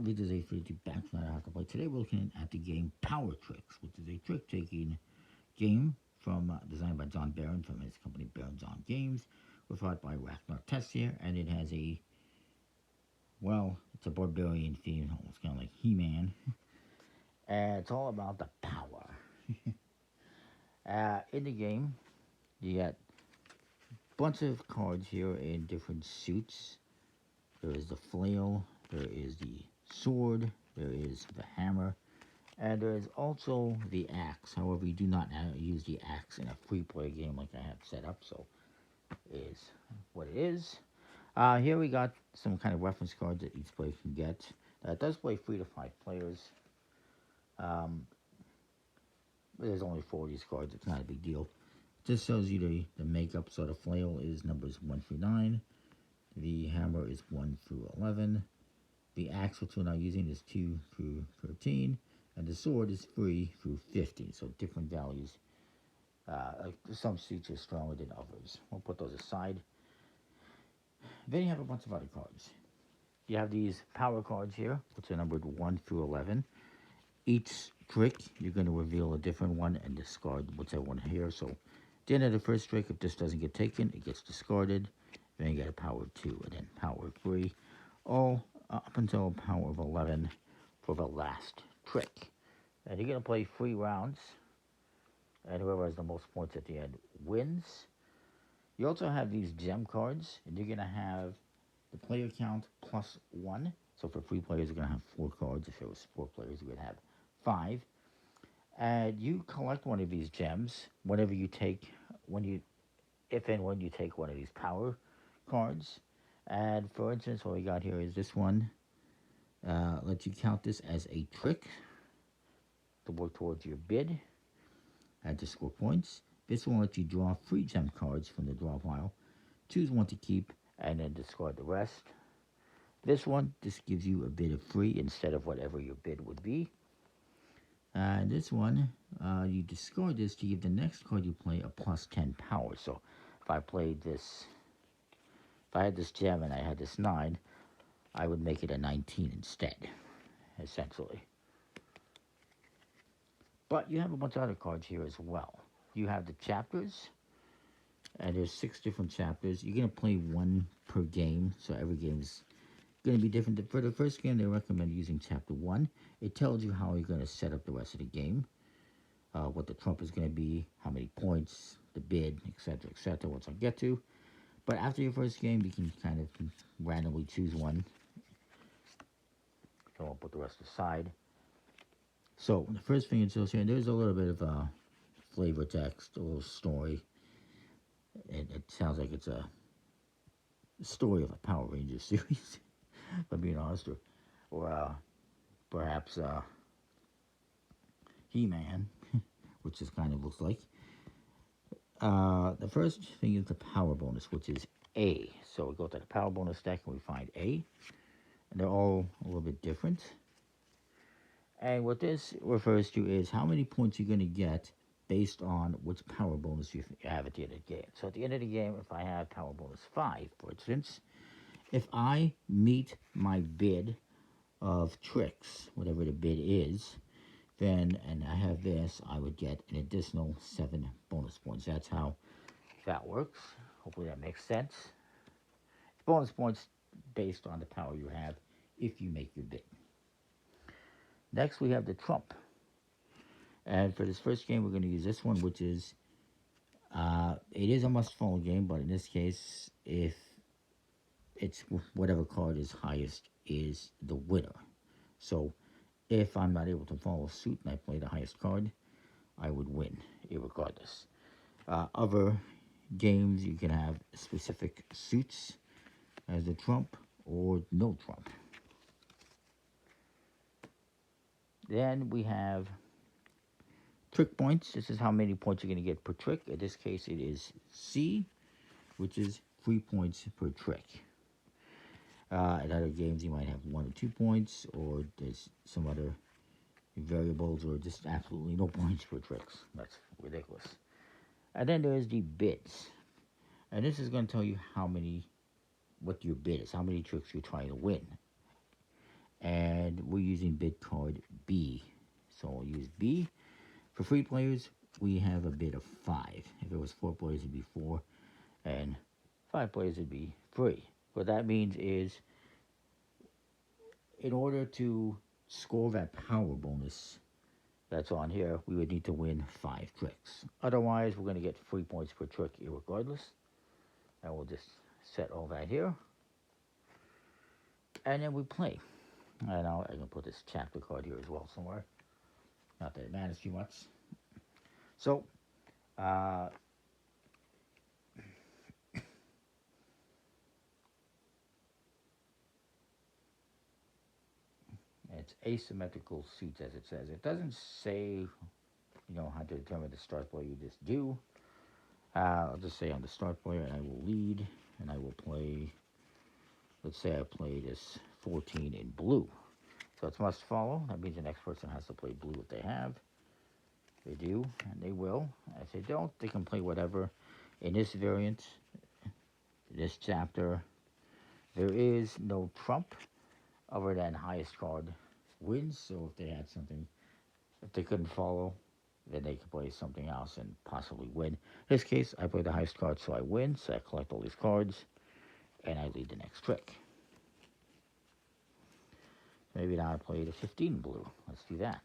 this is a free to back how to play. Today we're looking at the game Power Tricks, which is a trick-taking game from designed by John Barron from his company Barron John Games, refined by Ragnar Tessier, and it has a, well, it's a barbarian theme, almost kind of like He-Man. And it's all about the power. In the game, you got a bunch of cards here in different suits. There is the flail, there is the sword, there is the hammer, and there is also the axe. However, you do not use the axe in a free play game like I have set up, so it is what it is. Here we got some kind of reference cards that each player can get. It does play 3 to 5 players. There's only 4 of these cards, it's not a big deal. Just shows you the makeup. So the flail is numbers 1 through 9. The hammer is 1 through 11. The axe, which we're now using, is 2 through 13. And the sword is 3 through 50. So different values. Some suits are stronger than others. We'll put those aside. Then you have a bunch of other cards. You have these power cards here, which are numbered 1 through 11. Each trick, you're going to reveal a different one and discard whichever one here. So at the end of the first trick, if this doesn't get taken, it gets discarded. Then you get a power 2 and then power 3. All up until a power of 11 for the last trick. And you're going to play 3 rounds. And whoever has the most points at the end wins. You also have these gem cards. And you're going to have the player count plus 1. So for 3 players, you're going to have 4 cards. If it was 4 players, you're going to have 5. And you collect one of these gems whenever you take, if and when you take one of these power cards. And for instance, what we got here is this one. Lets you count this as a trick to work towards your bid and to score points. This one lets you draw 3 gem cards from the draw pile. Choose one to keep and then discard the rest. This one just gives you a bid of 3 instead of whatever your bid would be. And this one, you discard this to give the next card you play a plus 10 power. So if I played this, if I had this gem and I had this 9, I would make it a 19 instead, essentially. But you have a bunch of other cards here as well. You have the chapters, and there's 6 different chapters. You're going to play 1 per game, so every game is going to be different. For the first game, they recommend using chapter 1. It tells you how you're going to set up the rest of the game, what the trump is going to be, how many points, the bid, etc., once I get to. But after your first game, you can kind of randomly choose one. So I'll put the rest aside. So the first thing it shows here, there's a little bit of flavor text, a little story. It sounds like it's a story of a Power Rangers series, if I'm being honest, or perhaps He-Man, which this kind of looks like. The first thing is the power bonus, which is A. So we go to the power bonus deck and we find A. And they're all a little bit different. And what this refers to is how many points you're going to get based on which power bonus you have at the end of the game. So at the end of the game, if I have power bonus 5, for instance, if I meet my bid of tricks, whatever the bid is, then, and I have this, I would get an additional 7 bonus points. That's how that works. Hopefully that makes sense. Bonus points based on the power you have if you make your bid. Next, we have the trump. And for this first game, we're going to use this one, which is, it is a must-follow game, but in this case, if it's whatever card is highest is the winner. So if I'm not able to follow suit and I play the highest card, I would win, irregardless. Other games, you can have specific suits as the trump or no trump. Then we have trick points. This is how many points you're going to get per trick. In this case, it is C, which is 3 points per trick. In other games, you might have 1 or 2 points, or there's some other variables, or just absolutely no points per tricks. That's ridiculous. And then there's the bids. And this is going to tell you what your bid is, how many tricks you're trying to win. And we're using bid card B. So I'll use B. For 3 players, we have a bid of 5. If it was 4 players, it'd be 4. And 5 players, it'd be 3. What that means is, in order to score that power bonus that's on here, we would need to win 5 tricks. Otherwise, we're going to get 3 points per trick irregardless. And we'll just set all that here. And then we play. And I'm going to put this chapter card here as well somewhere. Not that it matters too much. So, it's asymmetrical suits, as it says. It doesn't say, how to determine the start player. You just do. I'll just say I'm the start player, and I will lead, and I will play. Let's say I play this 14 in blue. So it's must follow. That means the next person has to play blue if they have. They do, and they will. If they don't, they can play whatever. In this variant, this chapter, there is no trump other than highest card wins. So if they had something, if they couldn't follow, then they could play something else and possibly win. In this case, I play the highest card, so I win. So I collect all these cards, and I lead the next trick. Maybe now I play the 15 blue. Let's do that.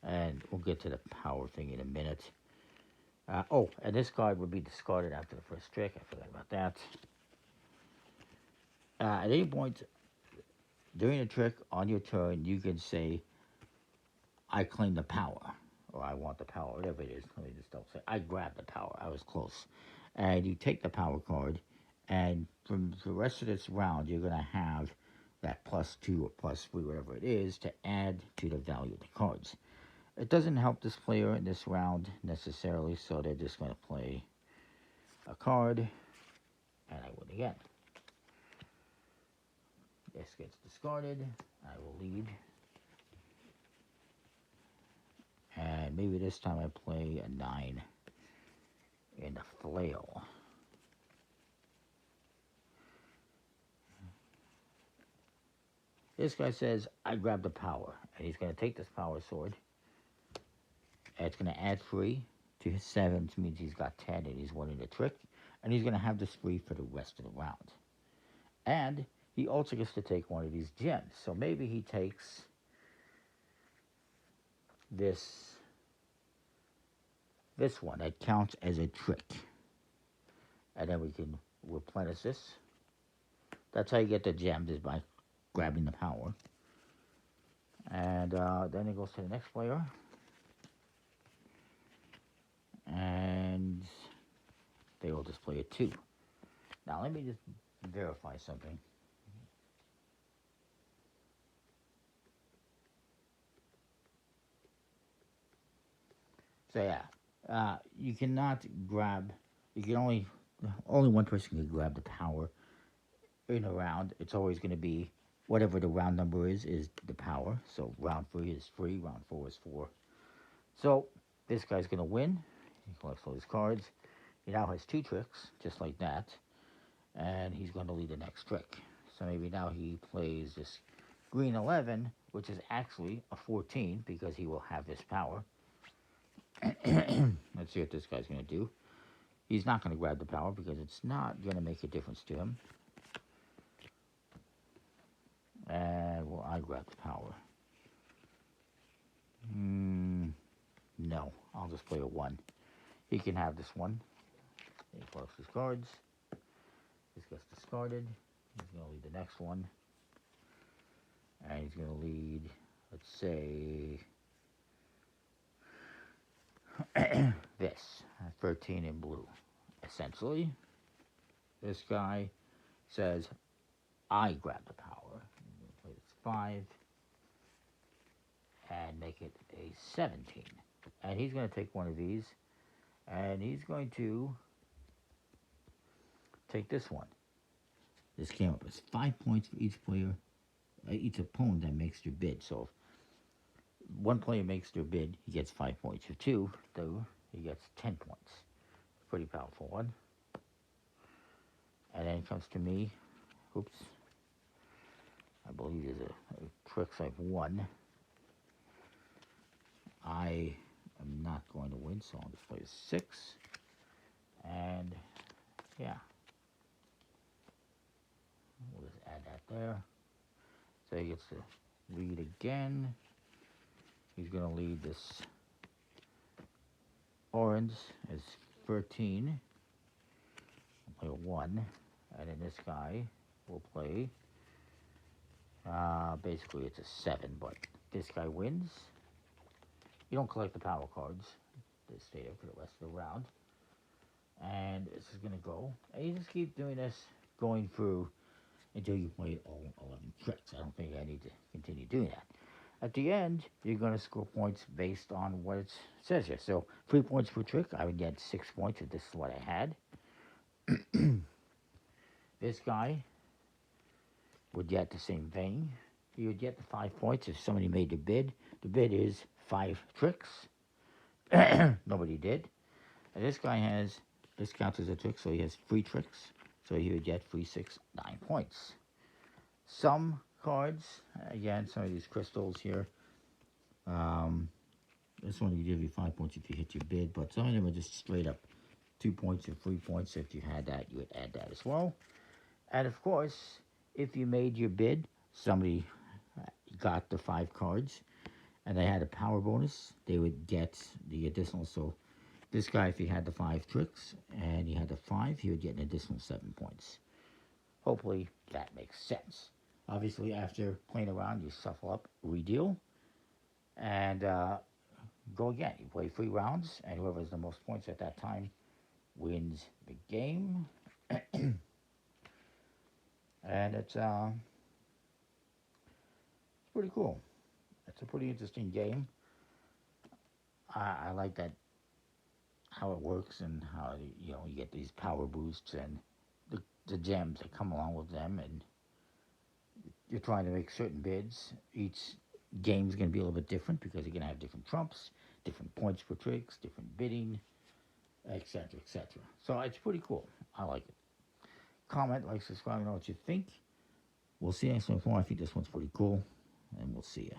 And we'll get to the power thing in a minute. And this card would be discarded after the first trick. I forgot about that. At any point during a trick on your turn, you can say, I claim the power, or I want the power, whatever it is. Let me just double say, I grab the power. I was close. And you take the power card, and from the rest of this round, you're going to have that +2 or +3, whatever it is, to add to the value of the cards. It doesn't help this player in this round necessarily, so they're just going to play a card, and I win again. This gets discarded. I will lead. And maybe this time I play a 9 in the flail. This guy says, I grab the power. And he's going to take this power sword. And it's going to add 3 to his 7, which means he's got 10 and he's winning the trick. And he's going to have this 3 for the rest of the round. And he also gets to take one of these gems. So maybe he takes this one that counts as a trick. And then we can replenish this. That's how you get the gems, is by grabbing the power. And then it goes to the next player. And they will just play a 2. Now let me just verify something. So yeah, you cannot grab, you can only one person can grab the power in a round. It's always going to be whatever the round number is the power. So round 3 is 3, round 4 is 4. So this guy's going to win. He collects all his cards. He now has 2 tricks, just like that. And he's going to lead the next trick. So maybe now he plays this green 11, which is actually a 14, because he will have this power. Let's see what this guy's going to do. He's not going to grab the power because it's not going to make a difference to him. And will I grab the power? No, I'll just play a 1. He can have this one. He collects his cards. This gets discarded. He's going to lead the next one. And he's going to lead, let's say, this, 13 in blue. Essentially, this guy says, I grab the power. I'm going to play this 5 and make it a 17. And he's going to take one of these, and he's going to take this one. This came up as 5 points for each player, each opponent that makes their bid. So if one player makes their bid, he gets 5 points. If 2 do, he gets 10 points. Pretty powerful one. And then it comes to me. Oops. I believe there's a tricks I've won. I am not going to win, so I'll just play a 6. And yeah, we'll just add that there. So he gets to lead again. He's going to lead this orange as 13. I'll play a 1. And then this guy will play, basically it's a 7, but this guy wins. You don't collect the power cards. They stay there for the rest of the round. And this is going to go. And you just keep doing this, going through until you play all 11 tricks. I don't think I need to continue doing that. At the end, you're going to score points based on what it says here. So 3 points per trick. I would get 6 points if this is what I had. This guy would get the same thing. You would get the 5 points if somebody made the bid. The bid is 5 tricks. Nobody did. And this guy has, this counts as a trick, so he has 3 tricks. So he would get 3, 6, 9 points. Some cards, again, some of these crystals here. This one would give you 5 points if you hit your bid, but some of them are just straight up 2 points or 3 points. If you had that, you would add that as well. And of course, if you made your bid, somebody got the 5 cards, and they had a power bonus, they would get the additional. So this guy, if he had the 5 tricks, and he had the 5, he would get an additional 7 points. Hopefully, that makes sense. Obviously, after playing around, you shuffle up, redeal, and go again. You play 3 rounds, and whoever has the most points at that time wins the game. And it's pretty cool. It's a pretty interesting game. I like that, how it works, and how you get these power boosts and the gems that come along with them, and you're trying to make certain bids. Each game's going to be a little bit different because you're going to have different trumps, different points for tricks, different bidding, etc., etc. So it's pretty cool. I like it. Comment, like, subscribe, know what you think. We'll see you next one. I think this one's pretty cool, and we'll see you.